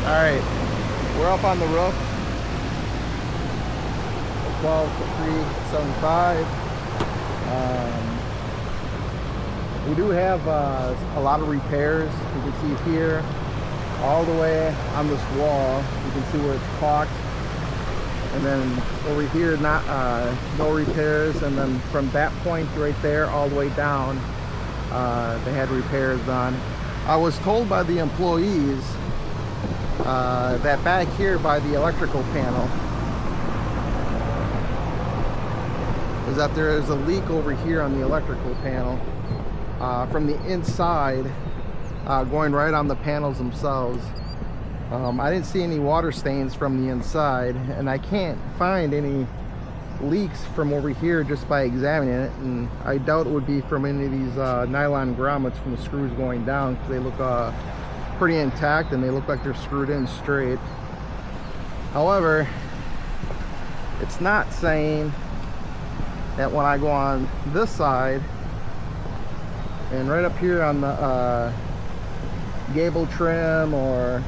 Alright, we're up on the roof. 12375. We do have a lot of repairs. You can see here, all the way on this wall, you can see where it's caulked. And then over here, no repairs. And then from that point right there all the way down, they had repairs done. I was told by the employees that back here by the electrical panel is that there is a leak over here on the electrical panel from the inside, going right on the panels themselves. I didn't see any water stains from the inside, and I can't find any leaks from over here just by examining it, and I doubt it would be from any of these nylon grommets from the screws going down, because they look pretty intact and they look like they're screwed in straight. However, it's not saying that when I go on this side and right up here on the gable trim or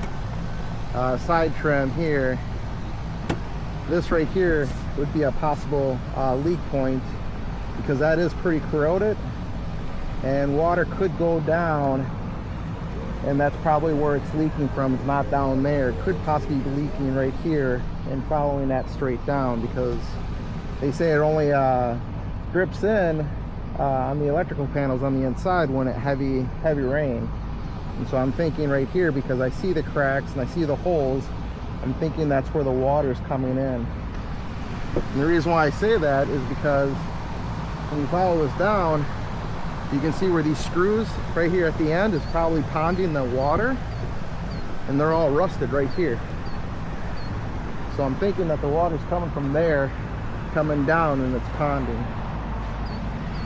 side trim here, this right here would be a possible leak point, because that is pretty corroded and water could go down, and that's probably where it's leaking from. It's not down there. It could possibly be leaking right here and following that straight down, because they say it only drips in on the electrical panels on the inside when it heavy rain. And so I'm thinking right here, because I see the cracks and I see the holes, I'm thinking that's where the water's coming in. And the reason why I say that is because when you follow this down, you can see where these screws right here at the end is probably ponding the water, and they're all rusted right here. So I'm thinking that the water's coming from there, coming down, and it's ponding.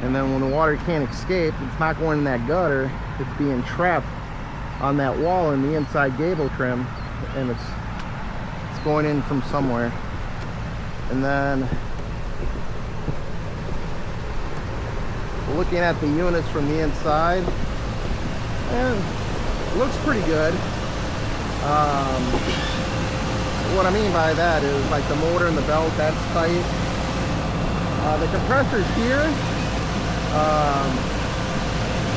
And then when the water can't escape, it's not going in that gutter, it's being trapped on that wall in the inside gable trim, and it's going in from somewhere. And then looking at the units from the inside, and it looks pretty good. What I mean by that is, like, the motor and the belt, that's tight. The compressors here,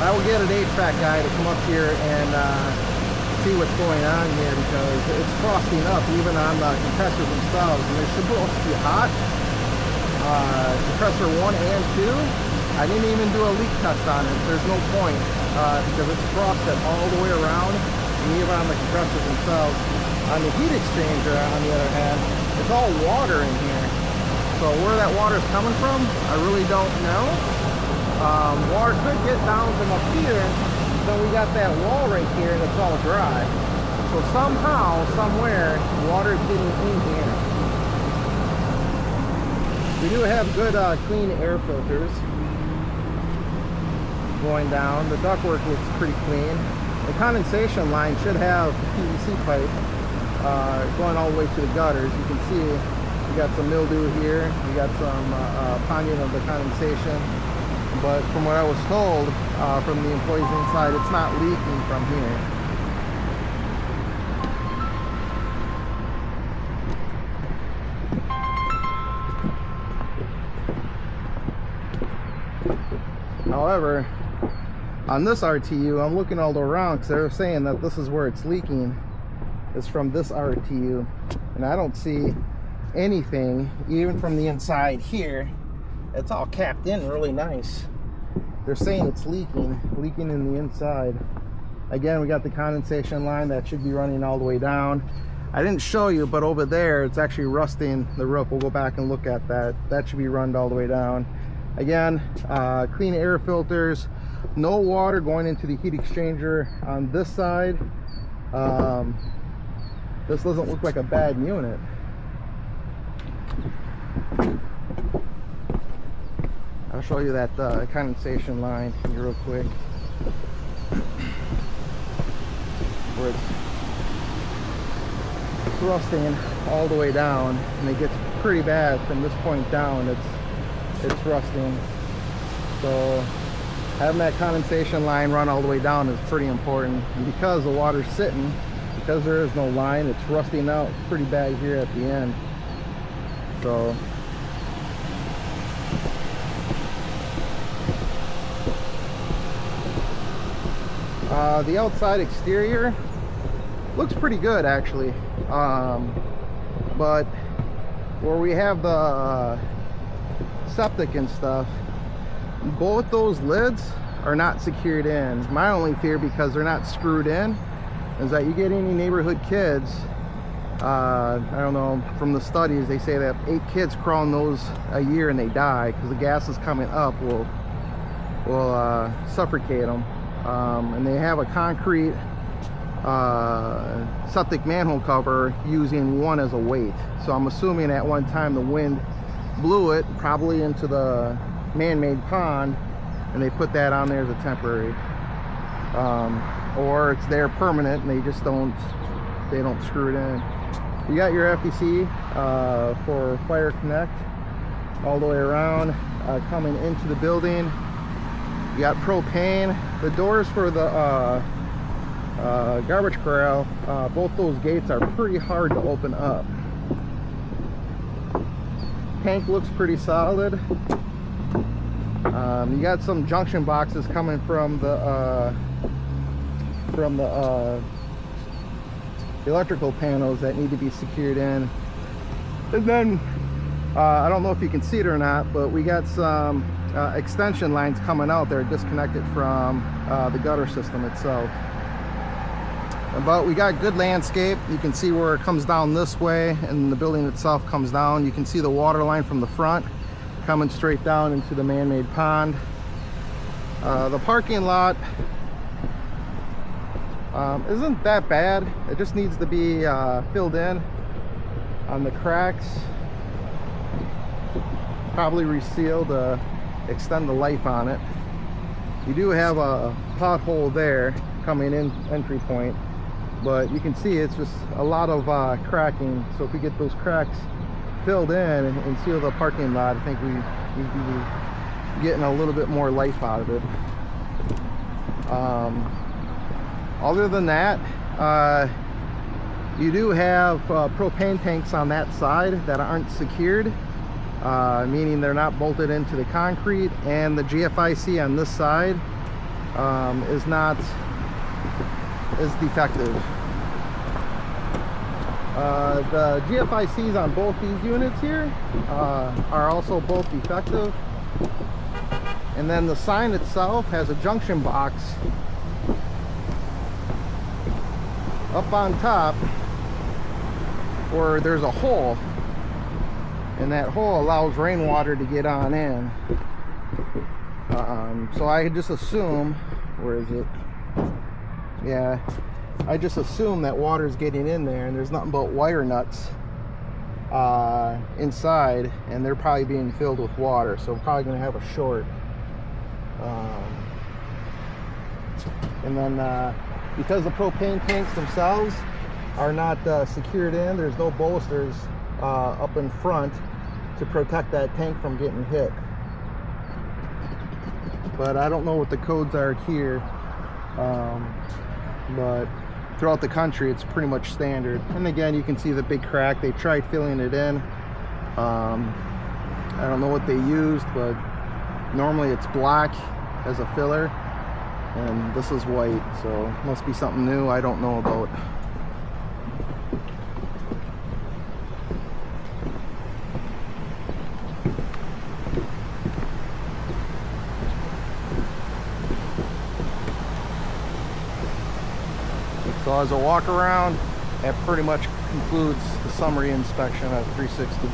I will get an HVAC guy to come up here and see what's going on here, because it's frosting up even on the compressors themselves, and they're supposed to be hot. Compressor 1 and 2, I didn't even do a leak test on it. There's no point, because it's frosted all the way around, and even on the compressors themselves. On the heat exchanger, on the other hand, it's all water in here. So where that water is coming from, I really don't know. Water could get down from up here, then we got that wall right here and it's all dry. So somehow, somewhere, water is getting in here. We do have good clean air filters going down. The ductwork looks pretty clean. The condensation line should have PVC pipe going all the way to the gutters. You can see we got some mildew here. We got some ponding of the condensation. But from what I was told from the employees inside, it's not leaking from here. However, on this RTU, I'm looking all around, because they're saying that this is where it's leaking. It's from this RTU, and I don't see anything, even from the inside here. It's all capped in really nice. They're saying it's leaking in the inside. Again, we got the condensation line that should be running all the way down. I didn't show you, but over there it's actually rusting the roof. We'll go back and look at that. That should be run all the way down. Again, clean air filters, no water going into the heat exchanger on this side. This doesn't look like a bad unit. I'll show you that condensation line here real quick, where it's rusting all the way down, and it gets pretty bad from this point down. It's rusting. So having that condensation line run all the way down is pretty important, and because the water's sitting because there is no line, it's rusting out pretty bad here at the end. So the outside exterior looks pretty good actually, but where we have the septic and stuff, both those lids are not secured in. My only fear, because they're not screwed in, is that you get any neighborhood kids, I don't know, from the studies they say that 8 kids crawl in those a year and they die because the gases coming up will suffocate them. And they have a concrete septic manhole cover using one as a weight. So I'm assuming at one time the wind blew it probably into the man-made pond, and they put that on there as a temporary, or it's there permanent and they just don't screw it in. You got your FTC for Fire Connect all the way around, coming into the building. You got propane. The doors for the garbage corral, both those gates are pretty hard to open up. Tank looks pretty solid. You got some junction boxes coming from the electrical panels that need to be secured in. And then I don't know if you can see it or not, but we got some extension lines coming out. They're disconnected from the gutter system itself. But we got good landscape. You can see where it comes down this way and the building itself comes down. You can see the water line from the front coming straight down into the man-made pond. The parking lot isn't that bad. It just needs to be filled in on the cracks, probably resealed to extend the life on it. You do have a pothole there coming in entry point, but you can see it's just a lot of cracking. So if we get those cracks filled in and seal the parking lot, I think we'd be getting a little bit more life out of it. Other than that, you do have propane tanks on that side that aren't secured, meaning they're not bolted into the concrete, and the GFIC on this side is defective. The GFICs on both these units here are also both defective. And then the sign itself has a junction box up on top where there's a hole, and that hole allows rainwater to get on in. So I just assume, where is it? Yeah, I just assume that water's getting in there, and there's nothing but wire nuts inside, and they're probably being filled with water, so I'm probably going to have a short. And then because the propane tanks themselves are not secured in, there's no bolsters up in front to protect that tank from getting hit. But I don't know what the codes are here, but throughout the country it's pretty much standard. And again, you can see the big crack. They tried filling it in. I don't know what they used, but normally it's black as a filler, and this is white, so must be something new I don't know about. So as I walk around, that pretty much concludes the summary inspection at 360.